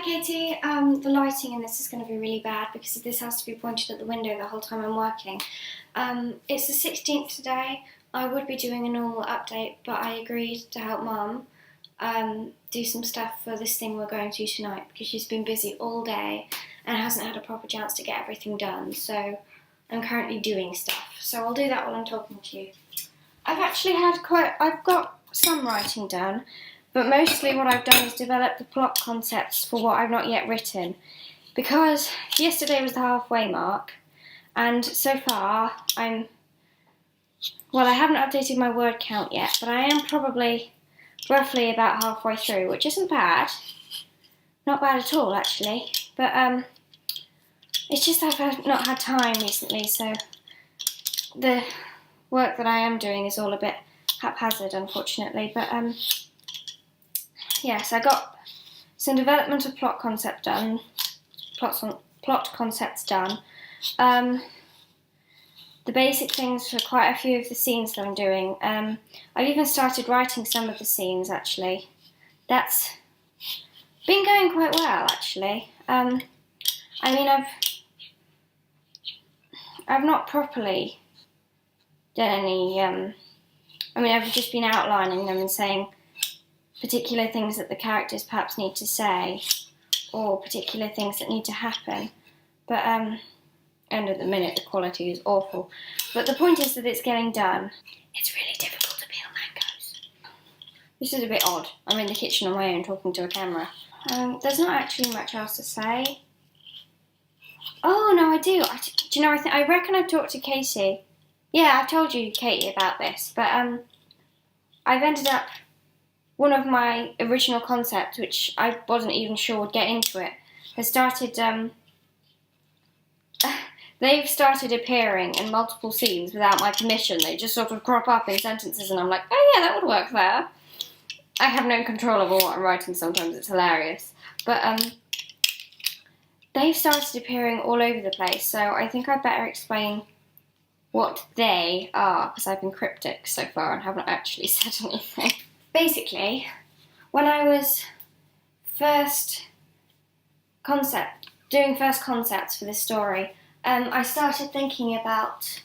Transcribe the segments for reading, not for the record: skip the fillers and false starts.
Katie. The lighting in this is going to be really bad because this has to be pointed at the window the whole time I'm working. It's the 16th today. I would be doing a normal update, but I agreed to help Mum do some stuff for this thing we're going to tonight because she's been busy all day and hasn't had a proper chance to get everything done. So I'm currently doing stuff. So I'll do that while I'm talking to you. I've got some writing done. But mostly what I've done is develop the plot concepts for what I've not yet written. Because yesterday was the halfway mark, and so far I haven't updated my word count yet, but I am probably roughly about halfway through, which isn't bad. Not bad at all, actually. But it's just that I've not had time recently, so the work that I am doing is all a bit haphazard, unfortunately. But yes, I got some development of plot concepts done. The basic things for quite a few of the scenes that I'm doing. I've even started writing some of the scenes, actually. That's been going quite well, actually. I've not properly done any. I've just been outlining them and saying particular things that the characters perhaps need to say, or particular things that need to happen. But and at the minute the quality is awful. But the point is that it's getting done. It's really difficult to peel mangoes. This is a bit odd. I'm in the kitchen on my own talking to a camera. There's not actually much else to say. Oh no, I do. Do you know? I reckon I've talked to Katie. Yeah, I've told you, Katie, about this. But I've ended up. One of my original concepts, which I wasn't even sure would get into it, has started. They've started appearing in multiple scenes without my permission. They just sort of crop up in sentences, and I'm like, oh yeah, that would work there. I have no control over what I'm writing sometimes. It's hilarious, but they've started appearing all over the place. So I think I'd better explain what they are because I've been cryptic so far and haven't actually said anything. Basically, when I was doing first concepts for this story, I started thinking about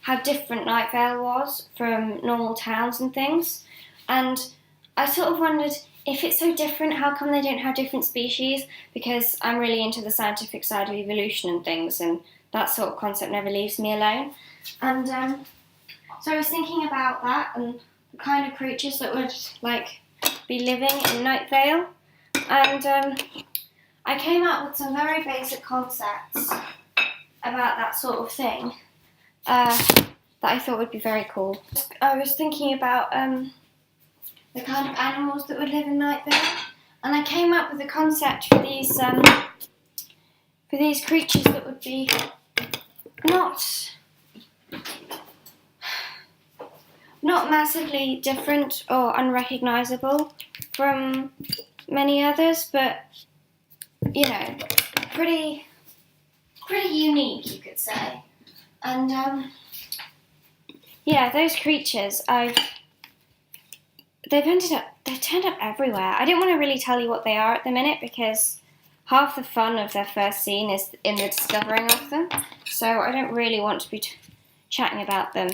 how different Night Vale was from normal towns and things, and I sort of wondered, if it's so different, how come they don't have different species? Because I'm really into the scientific side of evolution and things, and that sort of concept never leaves me alone. And so I was thinking about that and the kind of creatures that would be living in Night Vale, and I came up with some very basic concepts about that sort of thing that I thought would be very cool. I was thinking about the kind of animals that would live in Night Vale, and I came up with a concept for these creatures that would be not massively different or unrecognisable from many others, but pretty unique, you could say. And those creatures they've turned up everywhere. I didn't want to really tell you what they are at the minute because half the fun of their first scene is in the discovering of them. So I don't really want to be chatting about them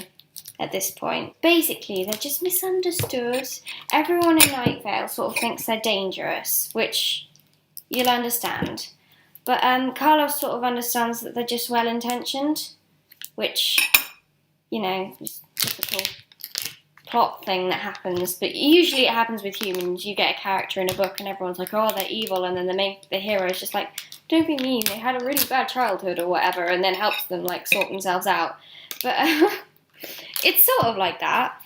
at this point. Basically, they're just misunderstood. Everyone in Night Vale sort of thinks they're dangerous, which you'll understand. But Carlos sort of understands that they're just well-intentioned, which, is a typical plot thing that happens. But usually it happens with humans. You get a character in a book and everyone's like, oh, they're evil, and then the hero is just like, don't be mean, they had a really bad childhood or whatever, and then helps them sort themselves out. But it's sort of like that.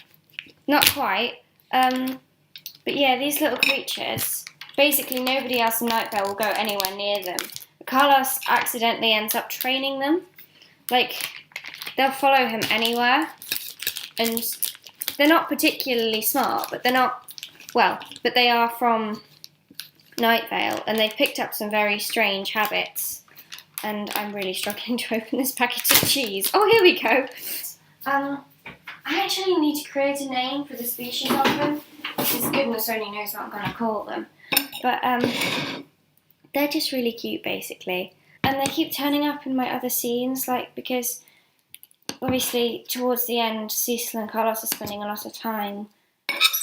Not quite. But yeah, these little creatures, basically nobody else in Night Vale will go anywhere near them. Carlos accidentally ends up training them. They'll follow him anywhere. And they're not particularly smart, but but they are from Night Vale, and they've picked up some very strange habits. And I'm really struggling to open this packet of cheese. Oh, here we go. I actually need to create a name for the species of them, because goodness only knows what I'm going to call them. But they're just really cute, basically. And they keep turning up in my other scenes, like, because obviously towards the end, Cecil and Carlos are spending a lot of time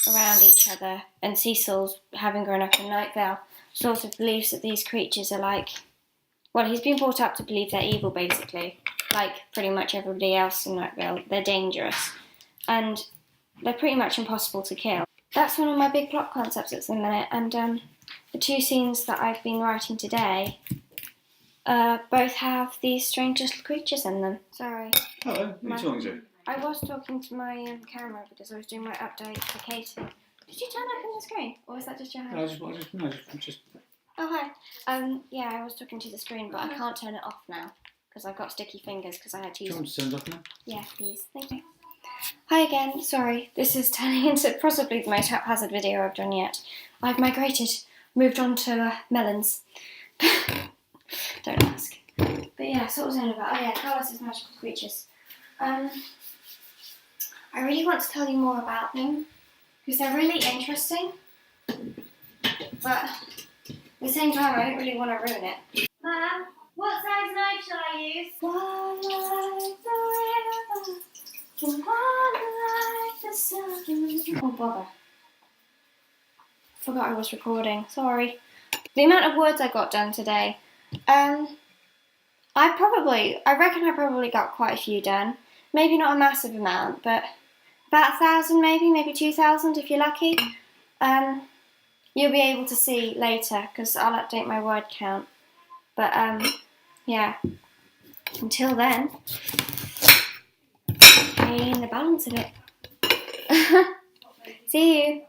around each other, and Cecil's, having grown up in Night Vale, sort of believes that these creatures are like, well, he's been brought up to believe they're evil, basically, like pretty much everybody else in Night Vale. They're dangerous, and they're pretty much impossible to kill. That's one of my big plot concepts at the minute, and the 2 scenes that I've been writing today both have these strange little creatures in them. Sorry. Hello, who are you talking to? I was talking to my camera because I was doing my update for Katie. Did you turn that on the screen, or was that just your hand? No, just. Oh, hi. Yeah, I was talking to the screen, but I can't turn it off now because I've got sticky fingers because I had to use. Do you want to turn it off now? Yeah, please. Thank you. Hi again. Sorry, this is turning into possibly the most haphazard video I've done yet. I've moved on to melons. Don't ask. But yeah, so what was I on about? Oh yeah, Carlos's magical creatures. I really want to tell you more about them because they're really interesting, but at the same time I don't really want to ruin it. Mum, what size knife shall I use? One like the river, one like the sun. Oh bother. Forgot I was recording, sorry. The amount of words I got done today. I reckon I probably got quite a few done. Maybe not a massive amount, but about 1,000 maybe 2,000 if you're lucky. You'll be able to see later because I'll update my word count. But yeah, until then, gain the balance of it. See you.